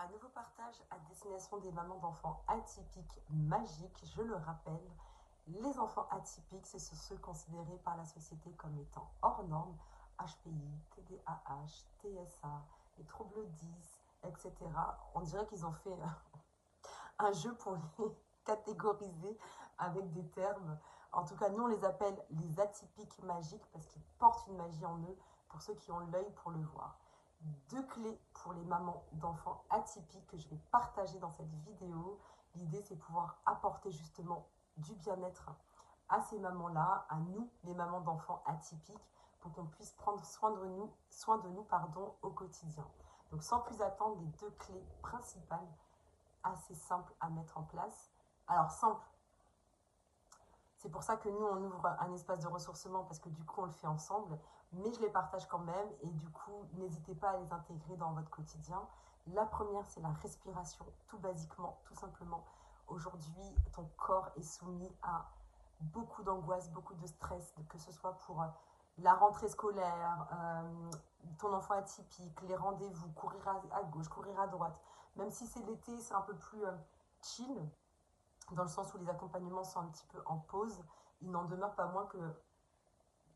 Un nouveau partage à destination des mamans d'enfants atypiques magiques. Je le rappelle, les enfants atypiques, ce sont ceux considérés par la société comme étant hors normes, HPI, TDAH, TSA, les troubles 10, etc. On dirait qu'ils ont fait un jeu pour les catégoriser avec des termes. En tout cas, nous, on les appelle les atypiques magiques parce qu'ils portent une magie en eux pour ceux qui ont l'œil pour le voir. Deux clés pour les mamans d'enfants atypiques que je vais partager dans cette vidéo. L'idée, c'est pouvoir apporter justement du bien-être à ces mamans-là, à nous, les mamans d'enfants atypiques, pour qu'on puisse prendre soin de nous au quotidien. Donc sans plus attendre, les deux clés principales, assez simples à mettre en place. Alors simple, c'est pour ça que nous, on ouvre un espace de ressourcement parce que du coup, on le fait ensemble, mais je les partage quand même et du coup, n'hésitez pas à les intégrer dans votre quotidien. La première, c'est la respiration, tout basiquement, tout simplement. Aujourd'hui, ton corps est soumis à beaucoup d'angoisse, beaucoup de stress, que ce soit pour la rentrée scolaire, ton enfant atypique, les rendez-vous, courir à gauche, courir à droite. Même si c'est l'été, c'est un peu plus chill, dans le sens où les accompagnements sont un petit peu en pause, il n'en demeure pas moins que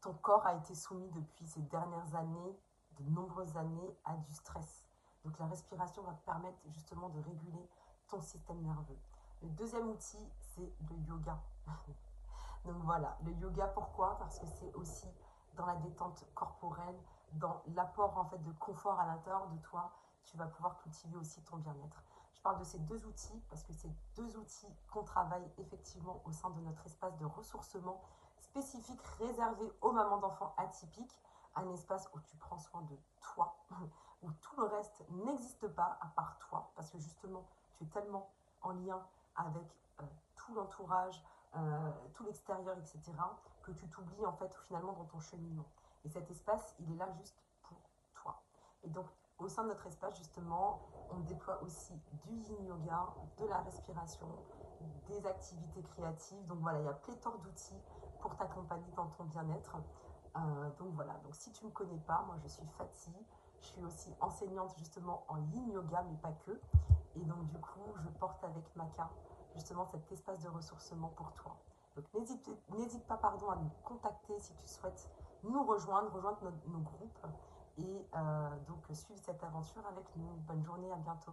ton corps a été soumis depuis ces dernières années, de nombreuses années, à du stress. Donc la respiration va te permettre justement de réguler ton système nerveux. Le deuxième outil, c'est le yoga. Donc voilà, le yoga, pourquoi? Parce que c'est aussi dans la détente corporelle, dans l'apport en fait de confort à l'intérieur de toi, tu vas pouvoir cultiver aussi ton bien-être. Je parle de ces deux outils parce que c'est deux outils qu'on travaille effectivement au sein de notre espace de ressourcement spécifique réservé aux mamans d'enfants atypiques, un espace où tu prends soin de toi, où tout le reste n'existe pas à part toi, parce que justement, tu es tellement en lien avec tout l'entourage, tout l'extérieur, etc., que tu t'oublies en fait finalement dans ton cheminement. Et cet espace, il est là juste pour toi. Et donc, au sein de notre espace, justement, on déploie aussi du yin yoga, de la respiration, des activités créatives. Donc voilà, il y a pléthore d'outils pour t'accompagner dans ton bien-être. Donc voilà, donc si tu ne me connais pas, moi je suis Fatih, je suis aussi enseignante justement en yin yoga, mais pas que. Et donc du coup, je porte avec Maka justement cet espace de ressourcement pour toi. Donc n'hésite pas à nous contacter si tu souhaites nous rejoindre nos groupes et donc suivre cette aventure avec nous. Bonne journée, à bientôt.